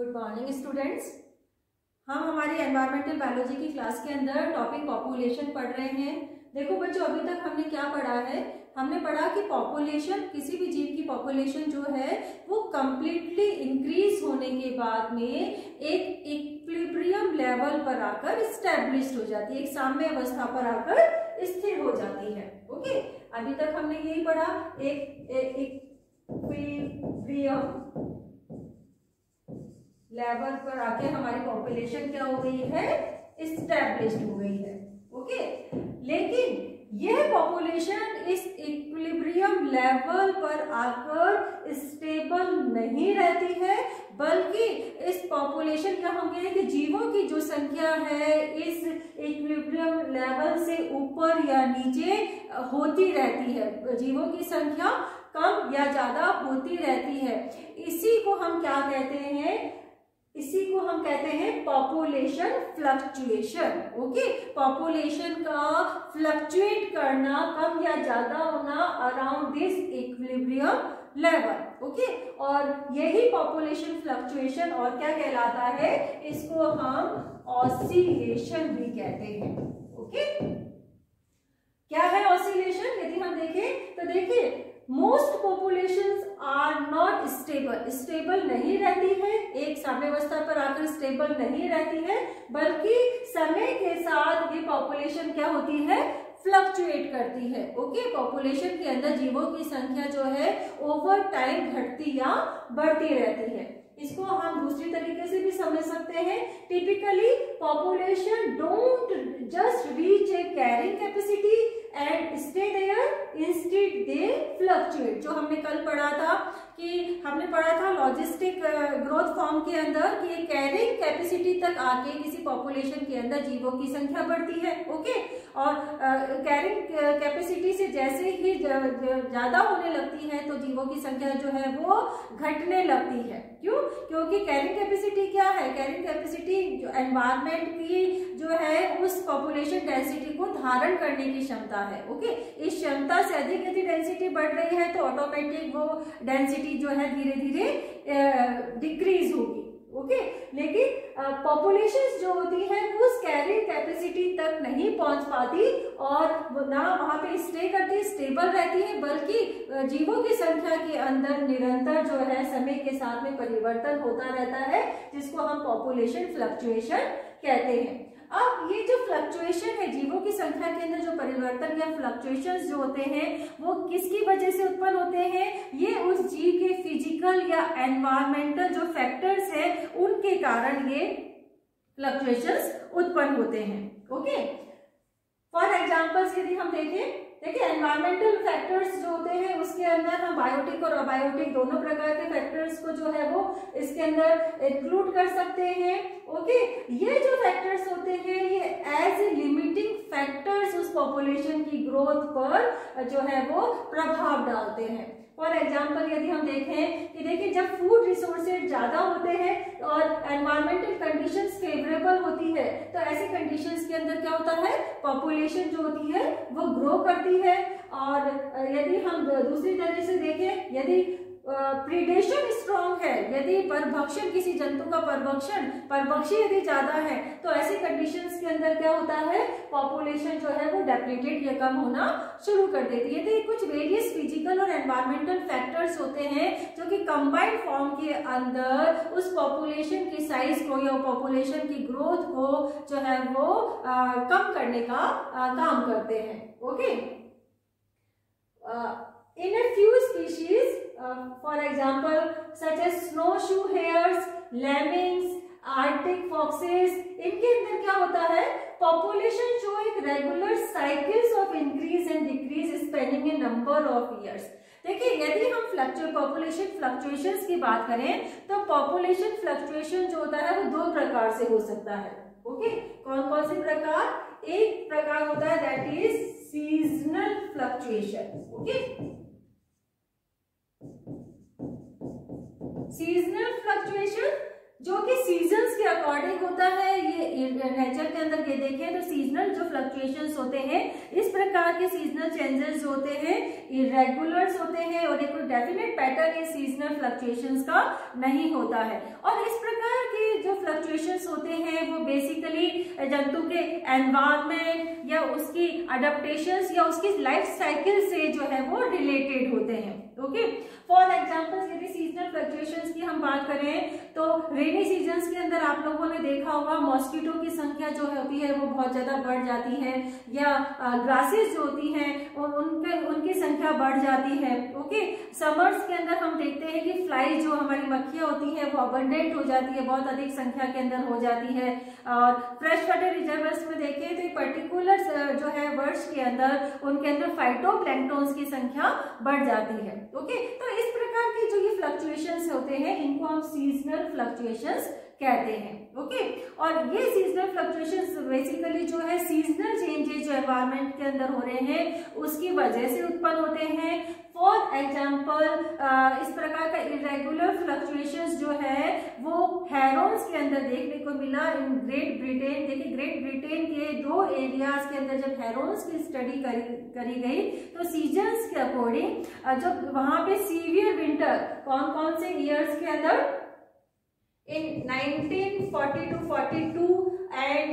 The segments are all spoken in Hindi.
Good morning students. हम हमारी एनवायरमेंटल बायोलॉजी की क्लास के अंदर टॉपिक पॉपुलेशन पढ़ रहे हैं। देखो बच्चों, अभी तक हमने क्या पढ़ा है? हमने पढ़ा कि पॉपुलेशन, किसी भी जीव की पॉपुलेशन जो है वो कंप्लीटली इंक्रीज होने के बाद में एक इक्विलिब्रियम लेवल पर आकर स्टैब्लिश्ड हो जाती है, एक साम्य अवस्था पर आकर स्थिर हो जाती है। ओके, अभी तक हमने यही पढ़ा, एक इक्विलिब्रियम लेवल पर आके हमारी पॉपुलेशन क्या हो गई है? स्टैब्लिश्ड हो गई है। ओके, लेकिन यह पॉपुलेशन इस इक्विलिब्रियम लेवल पर आकर स्टेबल नहीं रहती है, बल्कि इस पॉपुलेशन क्या हम कहें कि जीवों की जो संख्या है इस इक्विलिब्रियम लेवल से ऊपर या नीचे होती रहती है। जीवों की संख्या कम या ज्यादा होती रहती है। इसी को हम क्या कहते हैं? इसी को हम कहते हैं पॉपुलेशन फ्लक्चुएशन। ओके, पॉपुलेशन का फ्लक्चुएट करना, कम या ज्यादा होना around this equilibrium level. Okay, और यही पॉपुलेशन फ्लक्चुएशन और क्या कहलाता है? इसको हम ऑसिलेशन भी कहते हैं। ओके, क्या है ऑसिलेशन? यदि हम देखें तो देखिए, most populations are not stable, stable नहीं रहती है, एक साम्यावस्था पर आकर स्टेबल नहीं रहती है, बल्कि समय के साथ ये पॉपुलेशन क्या होती है? फ्लक्चुएट करती है। ओके, पॉपुलेशन के अंदर जीवों की संख्या जो है ओवर टाइम घटती या बढ़ती रहती है। इसको हम दूसरी तरीके से भी समझ सकते हैं। Typically population don't just reach a carrying capacity and stay there, instead they fluctuate. जो हमने कल पढ़ा था कि हमने पढ़ा था लॉजिस्टिक ग्रोथ फॉर्म के अंदर कि कैरिंग कैपेसिटी तक आके किसी पॉपुलेशन के अंदर जीवों की संख्या बढ़ती है। ओके, और कैरिंग कैपेसिटी से जैसे ही ज्यादा होने लगती है तो जीवों की संख्या जो है वो घटने लगती है। क्यों? क्योंकि कैरिंग कैपेसिटी क्या है? कैरिंग कैपेसिटी जो एनवायरमेंट की जो है उस पॉपुलेशन डेंसिटी को धारण करने की क्षमता है। ओके, इस क्षमता से अधिक यदि डेंसिटी बढ़ रही है तो ऑटोमेटिक वो डेंसिटी जो है धीरे धीरे डिक्रीज होगी। ओके, लेकिन पॉपुलेशंस जो होती है वो उस कैरिंग कैपेसिटी तक नहीं पहुंच पाती और ना वहां पे स्टे करती, स्टेबल रहती है, बल्कि जीवों की संख्या के अंदर निरंतर जो है समय के साथ में परिवर्तन होता रहता है, जिसको हम पॉपुलेशन फ्लक्चुएशन कहते हैं। अब ये जो फ्लक्चुएशन है, जीवों की संख्या के अंदर जो परिवर्तन या फ्लक्चुएशंस जो होते हैं वो किसकी वजह से उत्पन्न होते हैं? ये उस जीव के फिजिकल या एनवायरमेंटल जो फैक्टर्स है उनके कारण ये फ्लक्चुएशंस उत्पन्न होते हैं। ओके, फॉर एग्जांपल्स यदि हम देखें, देखिए एनवायरमेंटल फैक्टर्स जो होते हैं उसके अंदर हम बायोटिक और अबायोटिक दोनों प्रकार के फैक्टर्स को जो है वो इसके अंदर इंक्लूड कर सकते हैं। ओके, ये जो फैक्टर्स होते हैं ये एज ए लिमिटिंग फैक्टर्स उस पॉपुलेशन की ग्रोथ पर जो है वो प्रभाव डालते हैं। फॉर एग्जाम्पल यदि हम देखें कि देखिए जब फूड रिसोर्सेज ज्यादा होते हैं और एनवायरमेंटल कंडीशंस फेवरेबल होती है तो ऐसे कंडीशंस के अंदर क्या होता है? पॉपुलेशन जो होती है वो ग्रो करती है। और यदि हम दूसरी तरह से देखें, यदि प्रीडेशन स्ट्रॉन्ग है, यदि परभक्षण, किसी जंतु का परभक्षी यदि ज्यादा है तो ऐसी कंडीशंस के अंदर क्या होता है? पॉपुलेशन जो है वो डेप्लीटेड या कम होना शुरू कर देती है। तो ये कुछ वेरियस फिजिकल और एनवायरमेंटल फैक्टर्स होते हैं जो कि कंबाइंड फॉर्म के अंदर उस पॉपुलेशन की साइज को या पॉपुलेशन की ग्रोथ को जो है वो कम करने का काम करते हैं। Okay, in a few species, for example such as snowshoe hares, lemmings, arctic foxes, इनके अंदर क्या होता है? पॉपुलेशन शो एक regular cycles of increase and decrease spanning a number of years. देखिए यदि हम पॉपुलेशन फ्लक्चुएशंस की बात करें तो पॉपुलेशन फ्लक्चुएशन जो होता है वो दो प्रकार से हो सकता है। ओके, कौन कौन से प्रकार? एक प्रकार होता है that is seasonal fluctuation. Okay, seasonal fluctuation जो कि सीजन्स के अकॉर्डिंग होता है। ये नेचर के अंदर ये देखें तो सीजनल जो फ्लक्चुएशंस होते हैं, इस प्रकार के सीजनल चेंजेस होते हैं इरेगुलर्स होते हैं और एक कोई डेफिनेट पैटर्न ये सीजनल फ्लक्चुएशंस का नहीं होता है। और इस प्रकार के जो फ्लक्चुएशंस होते हैं वो बेसिकली जंतु के एनवायरमेंट या उसकी अडेप्टेशंस या उसकी लाइफ साइकिल से जो है वो रिलेटेड होते हैं। ओके, फॉर एग्जाम्पल यदि सीजनल फ्लक्चुएशंस की हम बात करें तो रेनी सीजन्स के अंदर आप लोगों ने देखा होगा मॉस्किटो की संख्या जो होती है वो बहुत ज्यादा बढ़ जाती है, या ग्रासेस जो होती हैं उनकी संख्या बढ़ जाती है। ओके, समर्स के अंदर हम देखते हैं कि फ्लाई जो हमारी मक्खियां होती है वो अबंडेंट हो जाती है, बहुत अधिक संख्या के अंदर हो जाती है। और फ्रेश वाटर रिजर्वर्स में देखें तो पर्टिकुलर जो है वर्ष के अंदर उनके अंदर फाइटोप्लैंक्टन्स की संख्या बढ़ जाती है। ओके, तो इस प्रकार की जो ये फ्लक्चुएशंस होते हैं इनको हम सीजनल फ्लक्चुएशंस कहते हैं। ओके, और ये सीजनल फ्लक्चुएशंस बेसिकली जो है सीजनल चेंजेस जो एनवायरनमेंट के अंदर हो रहे हैं उसकी वजह से उत्पन्न होते हैं। फॉर एग्जाम्पल इस प्रकार का इरेगुलर फ्लक्चुएशंस जो है वो हेरोन्स के अंदर देखने को मिला इन ग्रेट ब्रिटेन। देखिए ग्रेट ब्रिटेन के 2 एरियाज के अंदर जब हेरोन्स की स्टडी करी गई तो सीजन्स के अकॉर्डिंग जब वहां पे सीवियर विंटर कौन कौन से ईयर्स के अंदर in 1940 to 42 and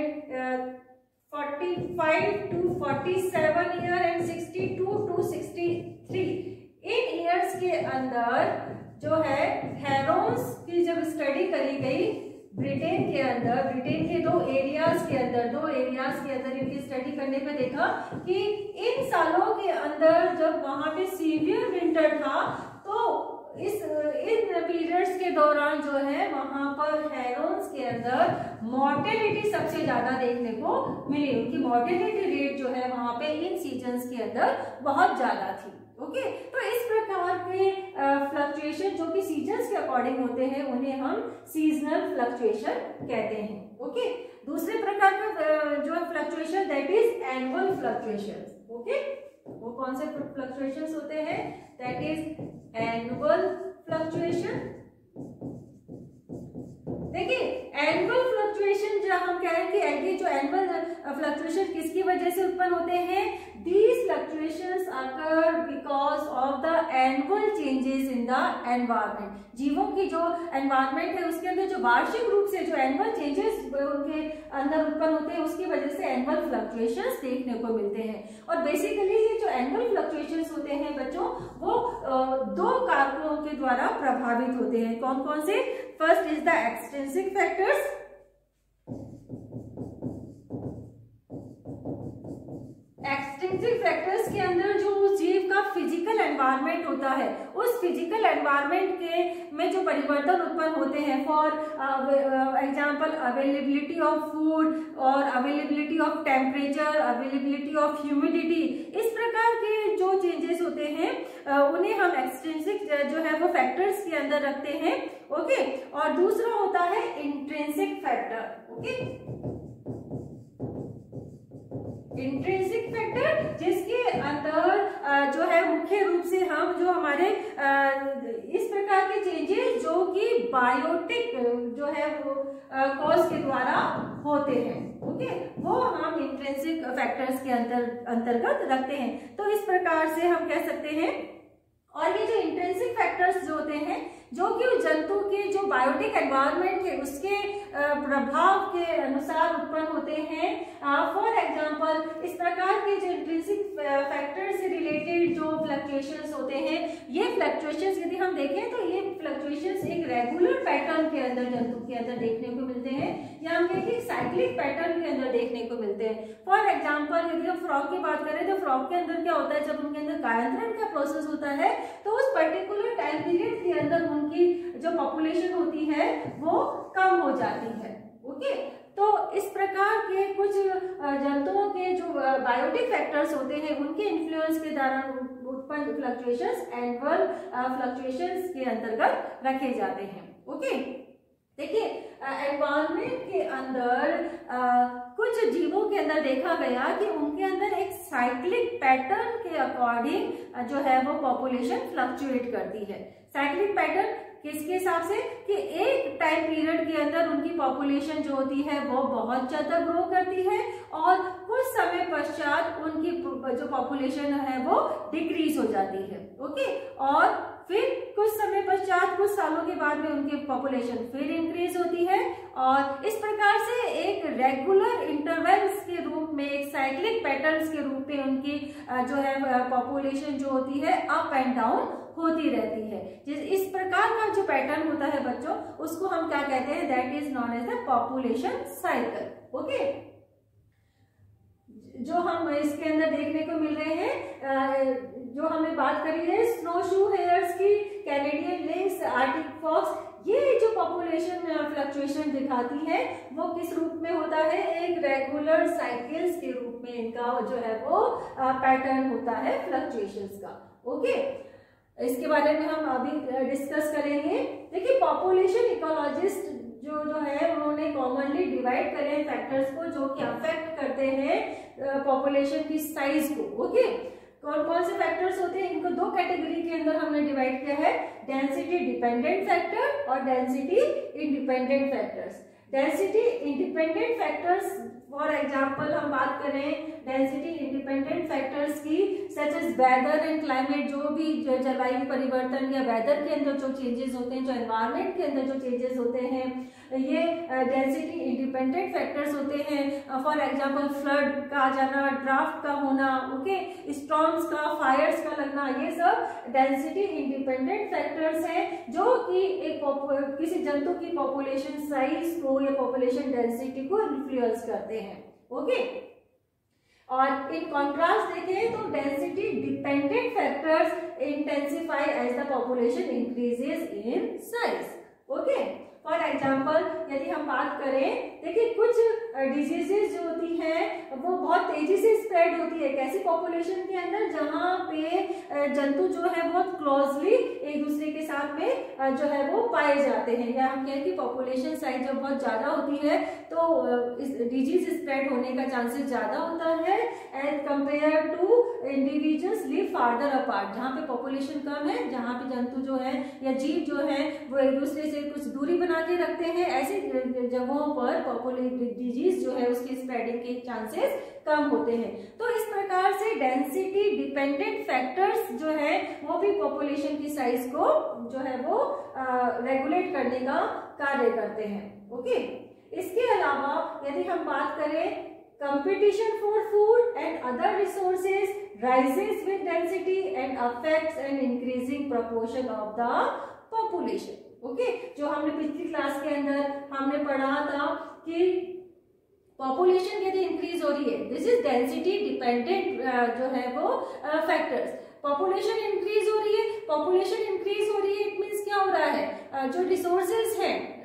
45 to 47 year and 62 to 63 in years के अंदर जो है हेरोन्स की जब स्टडी करी गई ब्रिटेन के अंदर, ब्रिटेन के 2 एरियाज के अंदर इनकी स्टडी करने पे देखा कि इन सालों के अंदर जब वहां पे सीवियर विंटर था तो इन पीरियड्स के दौरान जो है वहां पर हेरोन्स के अंदर मॉर्टेलिटी सबसे ज्यादा देखने को मिली। उनकी मॉर्टेलिटी रेट जो है वहां पे इन सीजन्स के अंदर बहुत ज्यादा थी। ओके, तो इस प्रकार के फ्लक्चुएशन जो कि सीजन्स के अकॉर्डिंग होते हैं उन्हें हम सीजनल फ्लक्चुएशन कहते हैं। ओके, दूसरे प्रकार का जो fluctuation that is annual fluctuation. Okay, वो कौन से फ्लक्चुएशंस होते हैं? That is annual fluctuation. देखिए एनुअल फ्लक्चुएशन जो हम कह रहे हैं कि जो एनुअल फ्लक्चुएशन किसकी वजह से उत्पन्न होते हैं? These fluctuations occur because of the annual changes in the environment. जीवों की जो environment है उसके अंदर जो वार्षिक रूप से जो annual changes उनके अंदर उत्पन्न होते हैं उसकी वजह से annual fluctuations देखने को मिलते हैं। और बेसिकली ये जो annual fluctuations होते हैं बच्चों वो 2 कारकों के द्वारा प्रभावित होते हैं। कौन कौन से? First is the extrinsic factors. Extrinsic factors के अंदर जो उस जीव का फिजिकल एनवायरनमेंट होता है उस फिजिकल एनवायरनमेंट के में जो परिवर्तन उत्पन्न होते हैं, for example availability of food और availability of temperature, availability of humidity, इस प्रकार के जो चेंजेस होते हैं उन्हें हम एक्सट्रिंसिक जो है वो फैक्टर्स के अंदर रखते हैं। ओके, और दूसरा होता है intrinsic factor. Okay, intrinsic factor जिसके अंदर जो है मुख्य रूप से हम जो हमारे इस प्रकार के चेंजेस जो कि बायोटिक जो है वो कॉज के द्वारा होते हैं। ओके, वो हम इंट्रिंसिक फैक्टर्स के अंतर्गत रखते हैं। तो इस प्रकार से हम कह सकते हैं। और ये जो इंट्रिंसिक फैक्टर्स जो होते हैं जो कि जंतु के जो बायोटिक एनवायरनमेंट है उसके प्रभाव के अनुसार उत्पन्न होते हैं। फॉर एग्जांपल इस प्रकार के जो इंट्रिंसिक फैक्टर से रिलेटेड जो फ्लक्चुएशंस होते हैं, ये फ्लक्चुएशंस यदि हम देखें तो ये फ्लक्चुएशंस एक रेगुलर पैटर्न के अंदर जंतु के अंदर देखने को मिलते हैं, या हम कहें कि साइक्लिक पैटर्न के अंदर देखने को मिलते हैं। फॉर एग्जाम्पल यदि हम फ्रॉग की बात करें तो फ्रॉग के अंदर क्या होता है, जब उनके अंदर कायांतरण का प्रोसेस होता है तो उस पर्टिकुलर टाइम पीरियड के अंदर उनकी जो पॉपुलेशन होती है वो कम हो जाती है। ओके, तो इस प्रकार के कुछ जंतुओं के जो बायोटिक फैक्टर्स होते हैं उनके इन्फ्लुएंस के दौरान उत्पन्न फ्लक्चुएशंस एनुअल फ्लक्चुएशंस के अंतर्गत रखे जाते हैं। ओके, देखिए एनवायरनमेंट के अंदर कुछ जीवों के अंदर देखा गया कि उनके अंदर एक साइक्लिक पैटर्न के अकॉर्डिंग जो है वो पॉपुलेशन फ्लक्चुएट करती है। साइक्लिक पैटर्न किसके हिसाब से कि एक टाइम पीरियड के अंदर उनकी पॉपुलेशन जो होती है वो बहुत ज्यादा ग्रो करती है और कुछ समय पश्चात उनकी जो पॉपुलेशन है वो डिक्रीज हो जाती है। ओके, और फिर कुछ समय पश्चात कुछ सालों के बाद में उनकी पॉपुलेशन फिर इंक्रीज होती है और इस प्रकार से एक रेगुलर इंटरवल्स के रूप में, एक साइक्लिक पैटर्न्स के रूप में उनकी जो है पॉपुलेशन जो होती है अप एंड डाउन होती रहती है। इस प्रकार का जो पैटर्न होता है बच्चों, उसको हम क्या कहते हैं, that is known as the population cycle. Okay, जो हम इसके अंदर देखने को मिल रहे हैं, जो हमने बात करी है स्नो शू हेयर्स की, कैनेडियन लिंक्स, आर्टिक फॉक्स, ये जो पॉपुलेशन फ्लक्चुएशन दिखाती है वो किस रूप में होता है, एक रेगुलर साइकिल्स के रूप में इनका जो है वो पैटर्न होता है फ्लक्चुएशंस का। ओके, इसके बारे में हम अभी डिस्कस करेंगे। देखिए, पॉपुलेशन इकोलॉजिस्ट जो है उन्होंने कॉमनली डिवाइड करे हैं फैक्टर्स को जो कि अफेक्ट करते हैं पॉपुलेशन की साइज को। ओके, कौन कौन से फैक्टर्स होते हैं, इनको दो कैटेगरी के अंदर हमने डिवाइड किया है, डेंसिटी डिपेंडेंट फैक्टर और density independent factors. Density independent factors, for example हम बात करें डेंसिटी इंडिपेंडेंट फैक्टर्स की, such as weather and climate, जो भी जलवायु परिवर्तन या वेदर के अंदर जो चेंजेस होते हैं, जो एनवायरमेंट के अंदर जो चेंजेस होते हैं, ये डेंसिटी इंडिपेंडेंट फैक्टर्स होते हैं। फॉर एग्जांपल फ्लड का आ जाना, ड्राफ्ट का होना, ओके, स्टॉर्म्स का, फायर्स का लगना, ये सब डेंसिटी इंडिपेंडेंट फैक्टर्स हैं जो कि एक किसी जंतु की पॉपुलेशन साइज को या पॉपुलेशन डेंसिटी को इन्फ्लुएंस करते हैं। ओके, और इन कॉन्ट्रास्ट देखें तो density dependent factors intensify as the population increases in size. Okay, for example यदि हम बात करें, देखिए कुछ डिजीजेस जो होती हैं वो बहुत तेजी से स्प्रेड होती है कैसी पॉपुलेशन के अंदर, जहाँ पे जंतु जो है बहुत क्लोजली एक दूसरे के साथ में जो है वो पाए जाते हैं, या हम कहें कि पॉपुलेशन साइज जब बहुत ज्यादा होती है तो इस डिजीज स्प्रेड होने का चांसेस ज्यादा होता है as compare to individuals live farther apart, जहाँ पे पॉपुलेशन कम है, जहाँ पे जंतु जो है या जीव जो है वो एक दूसरे से कुछ दूरी बना के रखते हैं, ऐसी जगहों पर डिजीज जो है उसकी स्प्रेडिंग के चांसेस कम होते हैं। तो इस प्रकार से डेंसिटी डिपेंडेंट फैक्टर्स जो है वो भी पॉपुलेशन की साइज को जो है वो रेगुलेट करने का कार्य करते हैं। ओके, इसके अलावा यदि हम बात करें competition for food and other resources rises with density and affects an increasing proportion of the population. Okay, जो हमने पिछली क्लास के अंदर हमने पढ़ा था कि पॉपुलेशन यदि इंक्रीज हो रही है, दिस इज डेंसिटी डिपेंडेंट जो है वो फैक्टर्स। पॉपुलेशन इंक्रीज हो रही है, पॉपुलेशन इंक्रीज हो रही है, इट मीन्स क्या हो रहा है, जो रिसोर्सेज हैं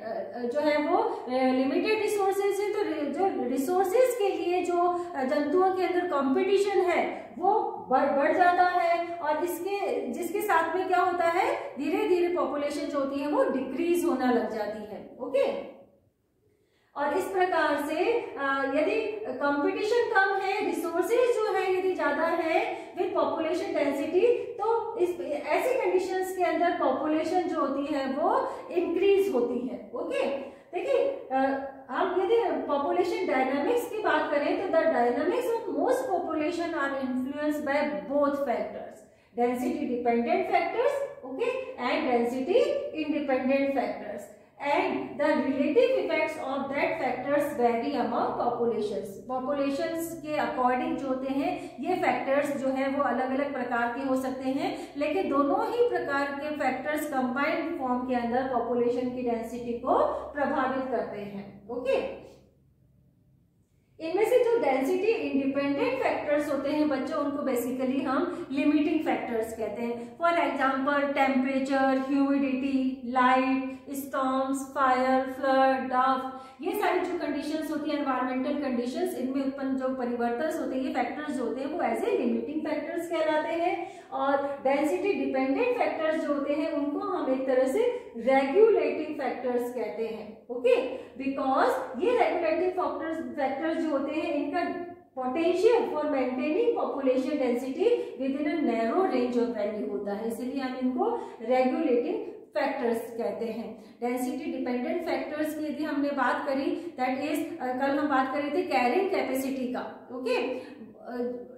जो है वो लिमिटेड रिसोर्सेज है, तो जो रिसोर्सेज के लिए जो जंतुओं के अंदर कंपटीशन है वो बढ़ जाता है और जिसके साथ में क्या होता है, धीरे धीरे पॉपुलेशन जो होती है वो डिक्रीज होना लग जाती है। ओके, और इस प्रकार से यदि कंपटीशन कम है, रिसोर्सेज जो है यदि ज्यादा है विद पॉपुलेशन डेंसिटी, तो इस ऐसे कंडीशंस के अंदर पॉपुलेशन जो होती है वो इंक्रीज होती है। ओके, देखिए हम यदि पॉपुलेशन डायनामिक्स की बात करें तो the dynamics of most population are influenced by both factors, density dependent factors, okay, and density independent factors, and the relative effects of that factors vary among populations. Populations के अकॉर्डिंग जो होते हैं ये फैक्टर्स जो है वो अलग अलग प्रकार के हो सकते हैं, लेकिन दोनों ही प्रकार के फैक्टर्स कंबाइंड फॉर्म के अंदर पॉपुलेशन की डेंसिटी को प्रभावित करते हैं। ओके, इनमें से जो डेंसिटी इंडिपेंडेंट फैक्टर्स होते हैं बच्चों, उनको बेसिकली हम लिमिटिंग फैक्टर्स कहते हैं। For example temperature, humidity, light, storms, fire, flood, draft, ये सारी जो कंडीशंस होती है एनवायरमेंटल कंडीशंस, इनमें उत्पन्न जो परिवर्तन होते हैं, ये फैक्टर्स जो होते हैं वो एज ए लिमिटिंग फैक्टर्स कहलाते हैं। और डेंसिटी डिपेंडेंट फैक्टर्स जो होते हैं उनको हम एक तरह से रेगुलेटिंग फैक्टर्स कहते हैं। ओके, बिकॉज ये रेगुलेटिंग फैक्टर्स जो होते हैं इनका potential for maintaining population density with in a narrow range of value होता है, इसलिए हम इनको रेगुलेटिंग फैक्टर्स कहते हैं। डेंसिटी डिपेंडेंट फैक्टर्स की यदि हमने बात करी, दैट इज कल हम बात कर रहे थे कैरिंग कैपेसिटी का। ओके,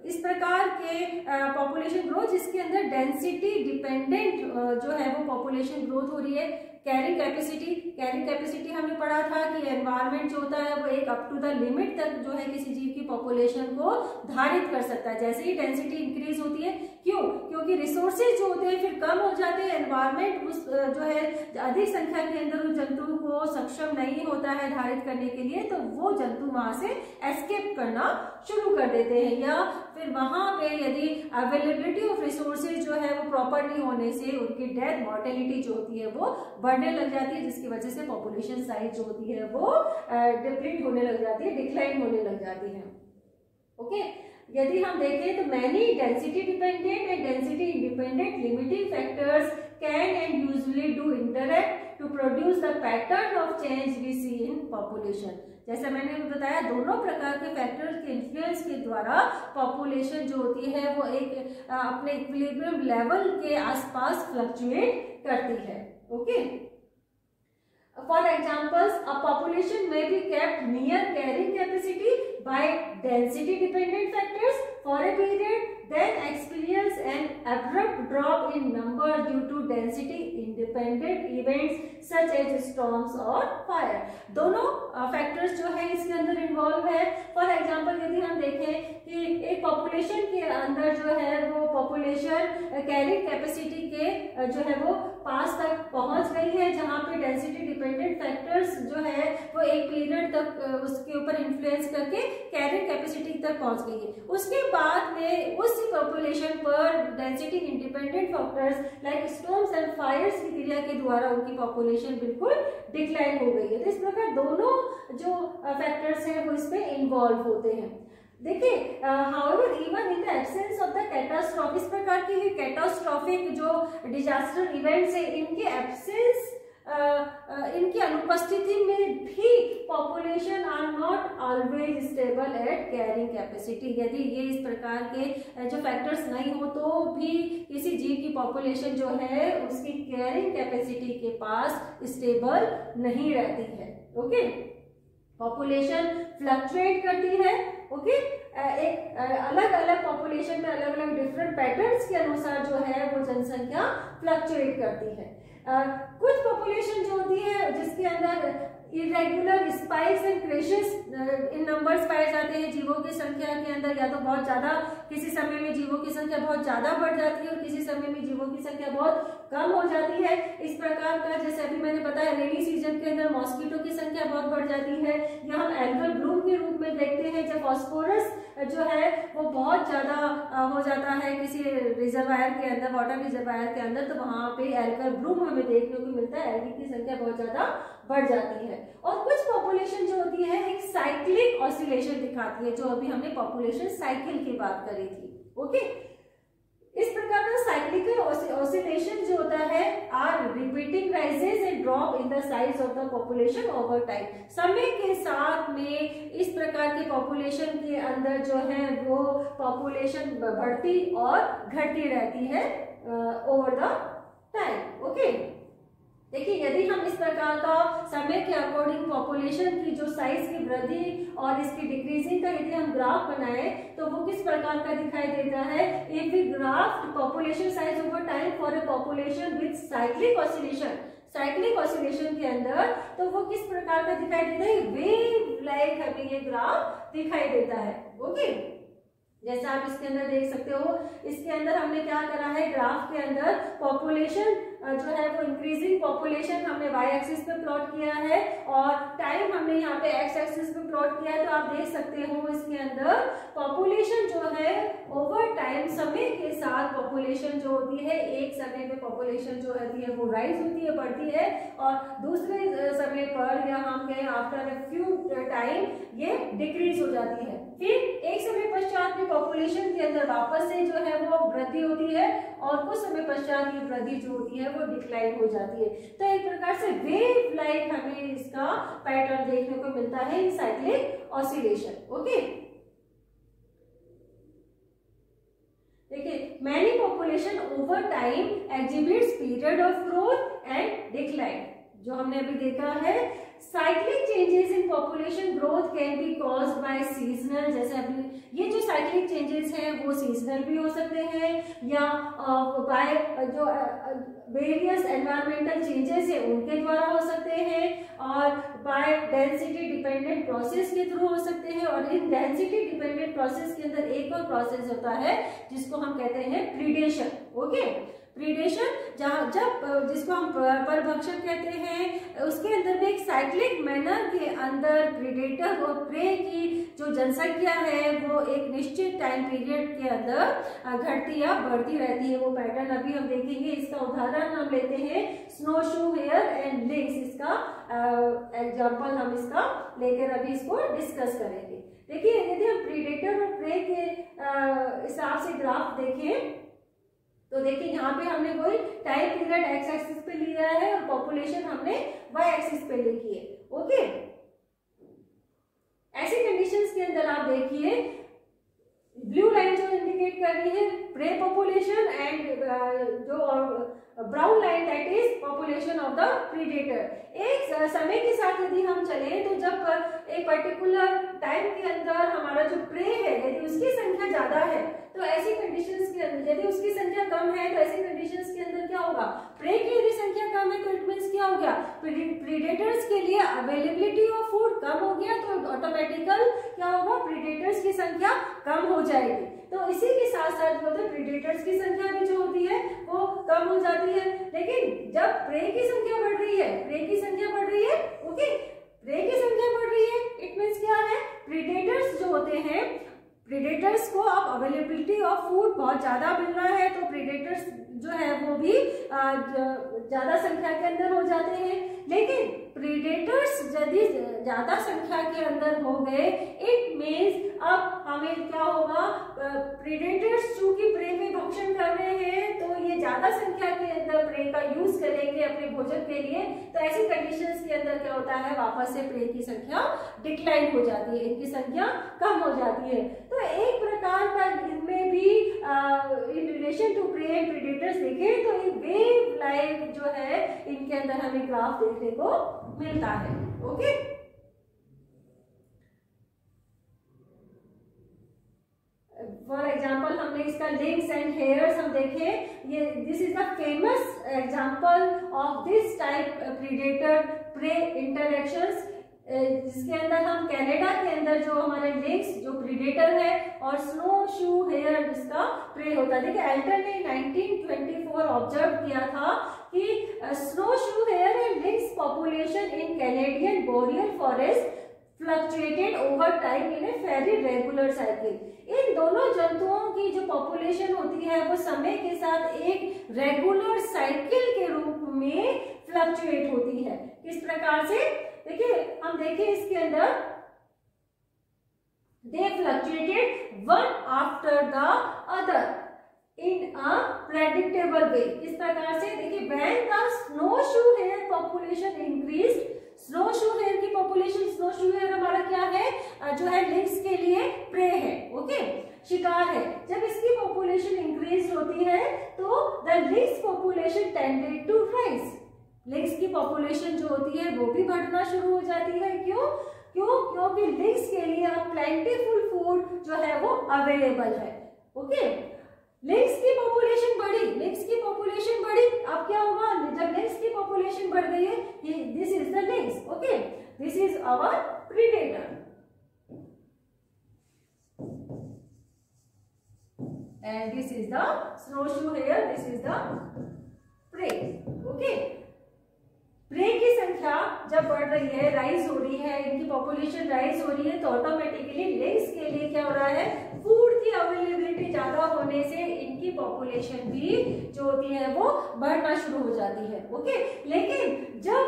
इस प्रकार के पॉपुलेशन ग्रोथ जिसके अंदर डेंसिटी डिपेंडेंट जो है वो पॉपुलेशन ग्रोथ हो रही है। कैरिंग कैपेसिटी हमने पढ़ा था कि एनवायरनमेंट जो होता है वो एक अप टू द लिमिट तक जो है किसी जीव की पॉपुलेशन को धारित कर सकता है। जैसे ही डेंसिटी इंक्रीज होती है, क्यों? क्योंकि रिसोर्सेज जो होते हैं फिर कम हो जाते हैं, एनवायरनमेंट उस जो है अधिक संख्या के अंदर उस जंतु को सक्षम नहीं होता है धारित करने के लिए, तो वो जंतु वहां से एस्केप करना शुरू कर देते हैं, या फिर वहां पे यदि अवेलेबिलिटी ऑफ रिसोर्सेज जो है वो प्रॉपर नहीं होने से उनकी डेथ मॉर्टेलिटी जो होती है वो बढ़ने लग जाती है, जिसकी वजह से पॉपुलेशन साइज जो होती है वो डिप्लीट होने लग जाती है, डिक्लाइन होने लग जाती है। ओके, यदि हम देखें तो many density dependent and density independent limiting factors can and usually do interact to produce the pattern of change we see in population. जैसा मैंने बताया, दोनों प्रकार के फैक्टर्स के इन्फ्लुएंस के द्वारा पॉपुलेशन जो होती है वो एक अपने इक्विलिब्रियम लेवल के आसपास फ्लक्चुएट करती है। Okay, for examples, a population may be kept near carrying capacity by density dependent factors for a period, then experience an abrupt drop in number due to density independent events such as storms or fire। दोनों फैक्टर्स जो है इसके अंदर इन्वॉल्व है। फॉर एग्जांपल यदि हम देखें कि एक पॉपुलेशन के अंदर जो है वो पॉपुलेशन कैरिंग कैपेसिटी के जो है वो पास तक पहुंच गई है, जहां पे डेंसिटी डिपेंडेंट फैक्टर्स जो है वो एक पीरियड तक उसके ऊपर इन्फ्लुएंस करके कैरिंग कैपेसिटी तक पहुंच गई है। उसके बाद में उसी पॉपुलेशन पर density independent factors like storms and fires की क्रिया के द्वारा उनकी पॉपुलेशन बिल्कुल डिक्लाइन हो गई है। तो इस प्रकार दोनों जो फैक्टर्स हैं वो इसमें इन्वॉल्व होते हैं। देखिए, however even in the absence of the catastrophe, इस प्रकार की कैटास्ट्रॉफिक जो डिजास्टर इवेंट्स है इनके एब्सेंस इनकी अनुपस्थिति में भी population are not always stable at carrying capacity. यदि ये इस प्रकार के जो फैक्टर्स नहीं हो तो भी किसी जीव की पॉपुलेशन जो है उसकी कैरिंग कैपेसिटी के पास स्टेबल नहीं रहती है। ओके, पॉपुलेशन फ्लक्चुएट करती है। ओके, एक अलग अलग पॉपुलेशन में अलग अलग डिफरेंट पैटर्न्स के अनुसार जो है वो जनसंख्या फ्लक्चुएट करती है। कुछ पॉपुलेशन जो होती है जिसके अंदर irregular spikes and crashes in numbers पाए जाते हैं जीवों की संख्या के अंदर, या तो बहुत ज्यादा किसी समय में जीवों की संख्या बहुत ज्यादा बढ़ जाती है और किसी समय में जीवों की संख्या बहुत कम हो जाती है। इस प्रकार का जैसे अभी मैंने बताया रेनी सीजन के अंदर मॉस्किटो की संख्या बहुत बढ़ जाती है, या हम एल्गल ब्लूम के रूप में देखते हैं जब फॉस्फोरस जो है वो बहुत ज्यादा हो जाता है किसी रिजर्वायर के अंदर, वाटर रिजर्वायर के अंदर, तो वहां पे एल्गल ब्लूम हमें देखने को मिलता है, एल्गी की संख्या बहुत ज्यादा बढ़ जाती है। और कुछ पॉपुलेशन जो होती है एक साइक्लिक ऑसिलेशन दिखाती है, जो अभी हमने पॉपुलेशन साइकिल की बात करी थी। ओके, इस प्रकार का साइक्लिकल ऑसिलेशन जो होता है are repeating rises and drop in the size of the population over time. समय के साथ में इस प्रकार की पॉपुलेशन के अंदर जो है वो पॉपुलेशन बढ़ती और घटती रहती है ओवर द टाइम। ओके, देखिए, यदि हम इस प्रकार का समय के अकॉर्डिंग पॉपुलेशन की जो साइज की वृद्धि और इसकी डिक्रीजिंग का यदि हम ग्राफ बनाए तो वो किस प्रकार का दिखाई देता है। If we graphed population size over time for a population with cyclic oscillation के अंदर, तो वो किस प्रकार का दिखाई देता है, वेव लाइक हमें ये ग्राफ दिखाई देता है। ओके, जैसा आप इसके अंदर देख सकते हो, इसके अंदर हमने क्या करा है, ग्राफ के अंदर पॉपुलेशन जो है वो इंक्रीजिंग पॉपुलेशन हमने वाई एक्सिस पे प्लॉट किया है और टाइम हमने यहाँ पे एक्स एक्सिस पे प्लॉट किया है। तो आप देख सकते हो इसके अंदर पॉपुलेशन जो है ओवर टाइम समय के साथ पॉपुलेशन जो होती है, एक समय पे पॉपुलेशन जो होती है वो राइज होती है, बढ़ती है, और दूसरे समय पर या हम कहें आफ्टर ए फ्यू टाइम ये डिक्रीज हो जाती है। फिर एक समय पश्चात में पॉपुलेशन के अंदर वापस से जो है वो वृद्धि होती है और कुछ समय पश्चात ये वृद्धि जो होती है वो डिक्लाइन हो जाती है। तो एक प्रकार से वेव लाइक हमें इसका पैटर्न देखने को मिलता है इन साइक्लिक ऑसिलेशन। ओके, देखिए, many population over time exhibits period of growth and decline. जो हमने अभी देखा है cyclic changes in population growth can be caused by seasonal, जैसे अभी ये जो साइक्लिक चेंजेस हैं वो सीजनल भी हो सकते हैं या बाय जो वेरियस एनवायरमेंटल चेंजेस है उनके द्वारा हो सकते हैं और बाय डेंसिटी डिपेंडेंट प्रोसेस के थ्रू हो सकते हैं। और इन डेंसिटी डिपेंडेंट प्रोसेस के अंदर एक और प्रोसेस होता है जिसको हम कहते हैं प्रीडेशन। ओके, प्रीडेशन जहाँ जब जिसको हम परभक्षण कहते हैं उसके अंदर भी एक साइक्लिक मैनर के अंदर प्रीडेटर और प्रे की जो जनसंख्या है वो एक निश्चित टाइम पीरियड के अंदर घटती या बढ़ती रहती है। वो पैटर्न अभी हम देखेंगे। इसका उदाहरण हम लेते हैं snowshoe hare and lynx, इसका एग्जाम्पल हम इसका लेकर अभी इसको डिस्कस करेंगे। देखिए यदि हम प्रीडेटर और प्रे के हिसाब से ग्राफ देखें तो देखिए यहाँ पे हमने कोई टाइम पीरियड एक्स एक्सिस पे लिया है और पॉपुलेशन हमने वाई एक्सिस पे लिखी है। ओके, ऐसी कंडीशंस के अंदर आप देखिए ब्लू लाइन जो इंडिकेट कर रही है प्रे पॉपुलेशन एंड जो brown line that is population of the predator. एक समय के साथ यदि हम चले तो जब एक पर्टिकुलर टाइम के अंदर हमारा जो प्रे है यदि उसकी संख्या ज्यादा है तो ऐसी कंडीशंस के अंदर, यदि उसकी संख्या कम है तो ऐसी कंडीशंस के अंदर क्या होगा, प्रे की यदि संख्या कम है तो इट मींस क्या हो गया, प्रीडेटर्स के लिए अवेलेबिलिटी ऑफ फूड कम हो गया तो ऑटोमेटिकल क्या होगा, प्रीडेटर्स की संख्या कम हो जाएगी। तो इसी के साथ साथ जो है प्रीडेटर्स की संख्या भी जो होती है वो कम हो जाती है। लेकिन जब प्रे की संख्या बढ़ रही है, प्रे की संख्या बढ़ रही है, ओके, प्रे की संख्या बढ़ रही है, इट मींस क्या है, प्रीडेटर्स जो होते हैं, प्रीडेटर्स को अब अवेलेबिलिटी ऑफ फूड बहुत ज्यादा मिल रहा है तो प्रीडेटर्स जो है वो भी ज्यादा संख्या के अंदर हो जाते हैं। लेकिन प्रीडेटर्स यदि ज्यादा संख्या के अंदर हो गए इट मीन्स अब हमें क्या होगा, प्रीडेटर्स चूंकि प्रे में भक्षण कर रहे हैं तो ये ज्यादा संख्या के अंदर प्रे का यूज करेंगे अपने भोजन के लिए। तो ऐसी कंडीशंस के अंदर क्या होता है, वापस से प्रे की संख्या डिक्लाइन हो जाती है, इनकी संख्या कम हो जाती है। तो एक प्रकार का इनमें भी in relation to prey and predators देखें तो एक वेव लाइफ जो है इनके अंदर हमें ग्राफ देखने को मिलता है। ओके, फॉर एग्जाम्पल हमने इसका लिंक्स एंड हेयर्स हम देखें, ये this is the famous example of this type predator pray interactions, जिसके अंदर हम कनाडा के अंदर जो हमारे लिंक्स जो प्रीडेटर है और स्नो शू हेयर जिसका प्रे होता है। देखिए एल्टन ने 1924 ऑब्जर्व किया था कि snowshoe hare and lynx population in Canadian boreal forest fluctuated over time in a very regular cycle. इन दोनों जंतुओं की जो पॉपुलेशन होती है वो समय के साथ एक रेगुलर साइकिल के रूप में फ्लक्चुएट होती है। किस प्रकार से, देखिए हम देखें इसके अंदर they fluctuated one after the other in a predictable way. इस प्रकार से देखिए when the snowshoe hare population increased, snowshoe hare की पॉपुलेशन, स्नो शू हेयर हमारा क्या है, जो है लिंक्स के लिए प्रे है, ओके, शिकार है। जब इसकी पॉपुलेशन इंक्रीज होती है तो the lynx population tended to rise, lynx की पॉपुलेशन जो होती है वो भी बढ़ना शुरू हो जाती है। क्योंकि लिंक्स के लिए अब प्लेंटीफुल फूड जो है वो अवेलेबल है। ओके, लिंक्स की पॉपुलेशन बढ़ी, लिंक्स की पॉपुलेशन बढ़ी, अब क्या होगा, जब लिंक्स की पॉपुलेशन बढ़ गई है, this is the lynx, okay, this is our predator and this is the snowshoe hare, this is the prey. Okay, prey की संख्या जब बढ़ रही है, राइज हो रही है, इनकी पॉपुलेशन राइज हो रही है तो ऑटोमेटिकली लिंक्स के लिए क्या हो रहा है, फूड की अवेलेबिलिटी ज्यादा होने से इनकी पॉपुलेशन भी जो होती है वो बढ़ना शुरू हो जाती है। ओके, लेकिन जब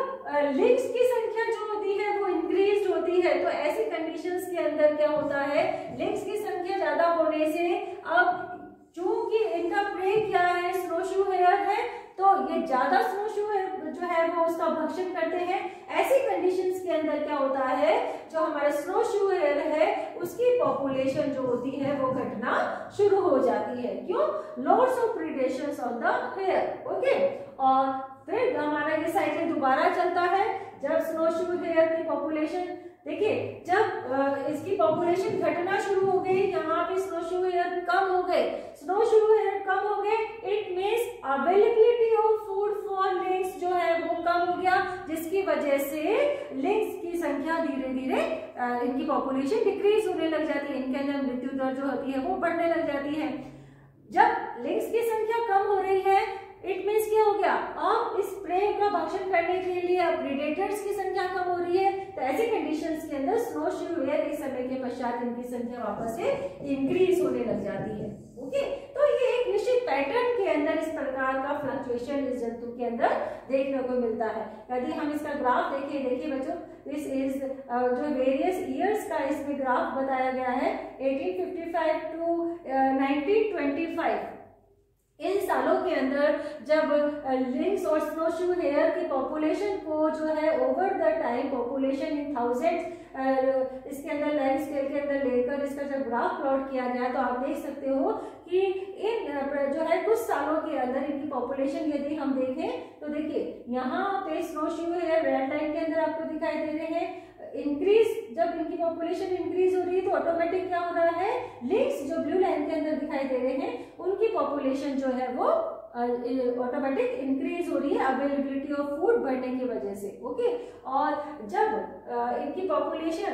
लिंक्स की संख्या जो होती है वो इंक्रीज होती है तो ऐसी कंडीशंस के अंदर क्या होता है, लिंक्स की संख्या ज्यादा होने से अब चूंकि इनका प्रे क्या है, स्नोशू हेयर है, तो ये ज्यादा स्नोशू जो है वो उसका भक्षण करते हैं। ऐसी कंडीशंस के अंदर क्या होता है, जो हमारा स्नो शू हेयर है उसकी पॉपुलेशन जो होती है वो घटना शुरू हो जाती है। क्यों? Loss of predations on the hare. Okay, और फिर हमारा ये साइकिल दोबारा चलता है। जब स्नो शू हेयर की पॉपुलेशन, देखिए जब इसकी पॉपुलेशन घटना शुरू हो गई, यहाँ पे स्नो शू हेयर कम हो गए, स्नो शू हेयर कम हो गए, it means availability of food for links जो है वो कम हो गया, जिसकी वजह से लिंक्स की संख्या धीरे धीरे इनकी पॉपुलेशन डिक्रीज होने लग जाती है, इनके अंदर मृत्यु दर जो होती है वो बढ़ने लग जाती है। जब लिंक्स की संख्या कम हो रही है, इट मीन्स क्या हो गया, अब इस प्रे का भक्षण करने के लिए अब प्रीडेटर्स की संख्या कम हो रही है। तो ऐसी कंडीशंस के अंदर स्नो शू हेयर एक समय के पश्चात इनकी संख्या वापस से इंक्रीज होने लग जाती है। ओके, तो ये एक निश्चित पैटर्न के अंदर इस प्रकार का फ्लक्चुएशन इस जंतु के अंदर देखने को मिलता है। यदि हम इसका ग्राफ देखें, देखिए बच्चों, दिस इज जो वेरियस ईयर्स का इसमें ग्राफ बताया गया है 1855 टू 1925। इन सालों के अंदर जब लिंक्स और स्नो शू हेयर की पॉपुलेशन को जो है over the time population in thousands इसके अंदर लाइन स्केल के अंदर लेकर इसका जब ग्राफ प्लॉट किया गया, तो आप देख सकते हो कि इन जो है कुछ सालों के अंदर इनकी पॉपुलेशन यदि हम देखें तो देखिए यहाँ पे स्नो शू हेयर रेड लाइन के अंदर आपको दिखाई दे रहे हैं। इंक्रीज, जब इनकी पॉपुलेशन इंक्रीज हो रही है तो ऑटोमेटिक क्या हो रहा है, लिंक्स जो ब्लू लाइन के अंदर दिखाई दे रहे हैं उनकी पॉपुलेशन जो है वो ऑटोमेटिक इंक्रीज हो रही है अवेलेबिलिटी ऑफ फूड बढ़ने की वजह से। ओके, और जब इनकी पॉपुलेशन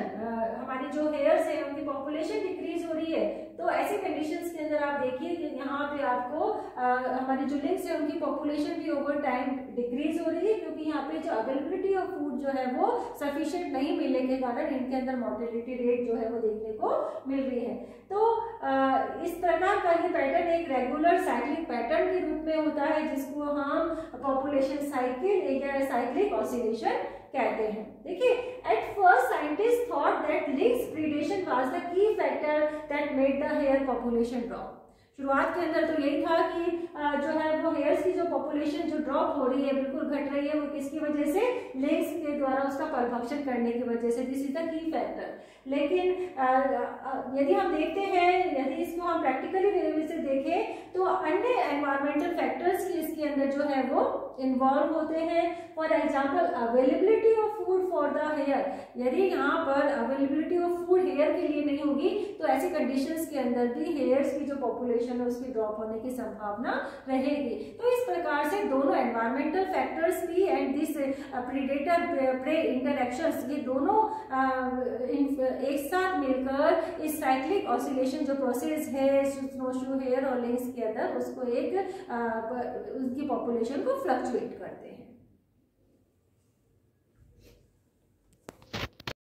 हमारी जो हेयर्स है उनकी पॉपुलेशन डिक्रीज हो रही है, तो ऐसे कंडीशंस के अंदर आप देखिए कि यहाँ पे आपको हमारी जो लिंक्स है उनकी पॉपुलेशन भी ओवर टाइम डिक्रीज हो रही है, क्योंकि यहाँ पे जो अवेलेबिलिटी ऑफ फूड जो है वो सफिशिएंट नहीं मिलने के कारण इनके अंदर मोर्टेलिटी रेट जो है वो देखने को मिल रही है। तो इस प्रकार का ये पैटर्न एक रेगुलर साइक्लिक पैटर्न के रूप में होता है, जिसको हम पॉपुलेशन साइकिल या साइक्लिक ऑसिलेशन कहते हैं। देखिए, at first scientist thought that lynx predation was the key factor that made the hare population drop. शुरुआत के अंदर तो यही था कि जो है वो हेयर्स की जो पॉपुलेशन जो ड्रॉप हो रही है, बिल्कुल घट रही है, वो किसकी वजह से, लिंक्स के द्वारा उसका परभक्षण करने की वजह से। This is the key factor. लेकिन यदि हम देखते हैं, यदि इसको हम प्रैक्टिकली वे से देखें तो अन्य एनवायरमेंटल फैक्टर्स की इसके अंदर जो है वो इन्वॉल्व होते हैं। For example, availability of food for the hare. यदि यहाँ पर अवेलेबिलिटी ऑफ फूड हेयर के लिए नहीं होगी तो ऐसी कंडीशंस के अंदर भी हेयर्स की जो पॉपुलेशन है उसकी ड्रॉप होने की संभावना रहेगी। तो इस प्रकार से दोनों एनवायरमेंटल फैक्टर्स भी and this predator pray interactions, ये दोनों एक साथ मिलकर इस साइक्लिक ऑसिलेशन जो प्रोसेस है स्नो शू हेयर और लिंक्स के अंदर उसको एक उनकी पॉपुलेशन को फ्लक्चुएट करते हैं।